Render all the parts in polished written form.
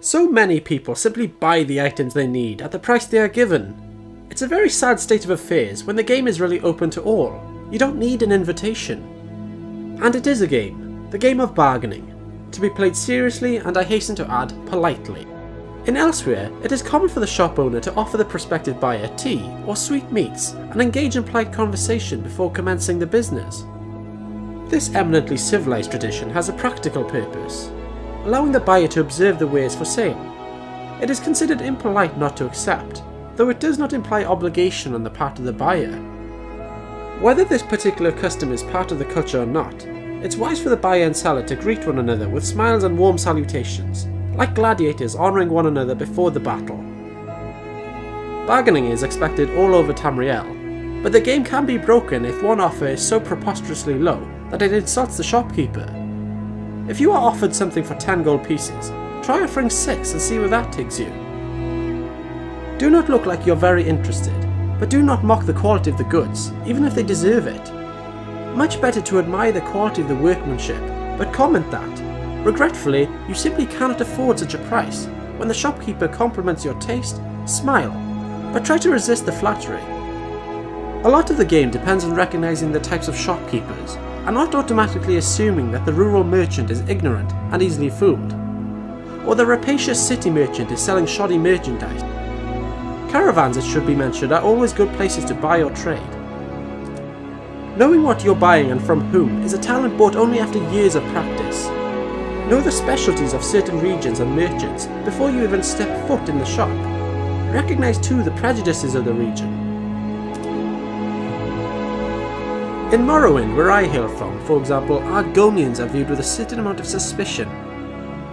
So many people simply buy the items they need at the price they are given. It's a very sad state of affairs when the game is really open to all. You don't need an invitation. And it is a game, the game of bargaining, to be played seriously and, I hasten to add, politely. In Elsewhere, it is common for the shop owner to offer the prospective buyer tea or sweetmeats and engage in polite conversation before commencing the business. This eminently civilized tradition has a practical purpose, allowing the buyer to observe the wares for sale. It is considered impolite not to accept, though it does not imply obligation on the part of the buyer. Whether this particular custom is part of the culture or not, it's wise for the buyer and seller to greet one another with smiles and warm salutations, like gladiators honouring one another before the battle. Bargaining is expected all over Tamriel, but the game can be broken if one offer is so preposterously low that it insults the shopkeeper. If you are offered something for 10 gold pieces, try offering 6 and see where that takes you. Do not look like you're very interested, but do not mock the quality of the goods, even if they deserve it. Much better to admire the quality of the workmanship, but comment that, regretfully, you simply cannot afford such a price. When the shopkeeper compliments your taste, smile, but try to resist the flattery. A lot of the game depends on recognising the types of shopkeepers, and not automatically assuming that the rural merchant is ignorant and easily fooled, or the rapacious city merchant is selling shoddy merchandise. Caravans, it should be mentioned, are always good places to buy or trade. Knowing what you're buying and from whom is a talent bought only after years of practice. Know the specialties of certain regions and merchants before you even step foot in the shop. Recognise too the prejudices of the region. In Morrowind, where I hail from, for example, Argonians are viewed with a certain amount of suspicion.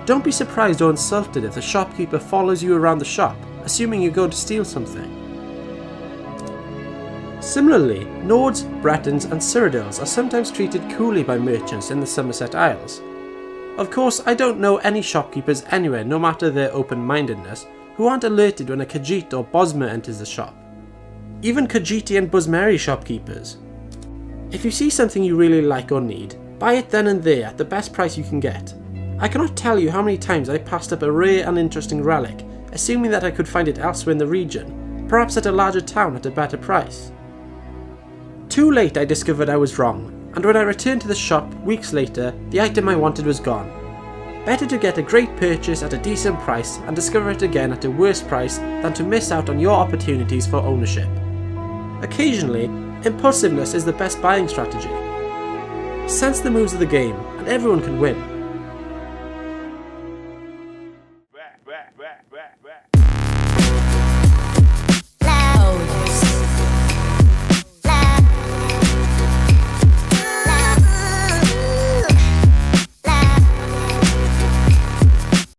Don't be surprised or insulted if the shopkeeper follows you around the shop, assuming you're going to steal something. Similarly, Nords, Bretons and Cyrodiils are sometimes treated coolly by merchants in the Somerset Isles. Of course, I don't know any shopkeepers anywhere, no matter their open-mindedness, who aren't alerted when a Khajiit or Bosmer enters the shop. Even Khajiiti and Bosmeri shopkeepers. If you see something you really like or need, buy it then and there at the best price you can get. I cannot tell you how many times I passed up a rare and interesting relic, assuming that I could find it elsewhere in the region, perhaps at a larger town at a better price. Too late I discovered I was wrong, and when I returned to the shop weeks later, the item I wanted was gone. Better to get a great purchase at a decent price and discover it again at a worse price than to miss out on your opportunities for ownership. Occasionally, impulsiveness is the best buying strategy. Sense the moves of the game, and everyone can win.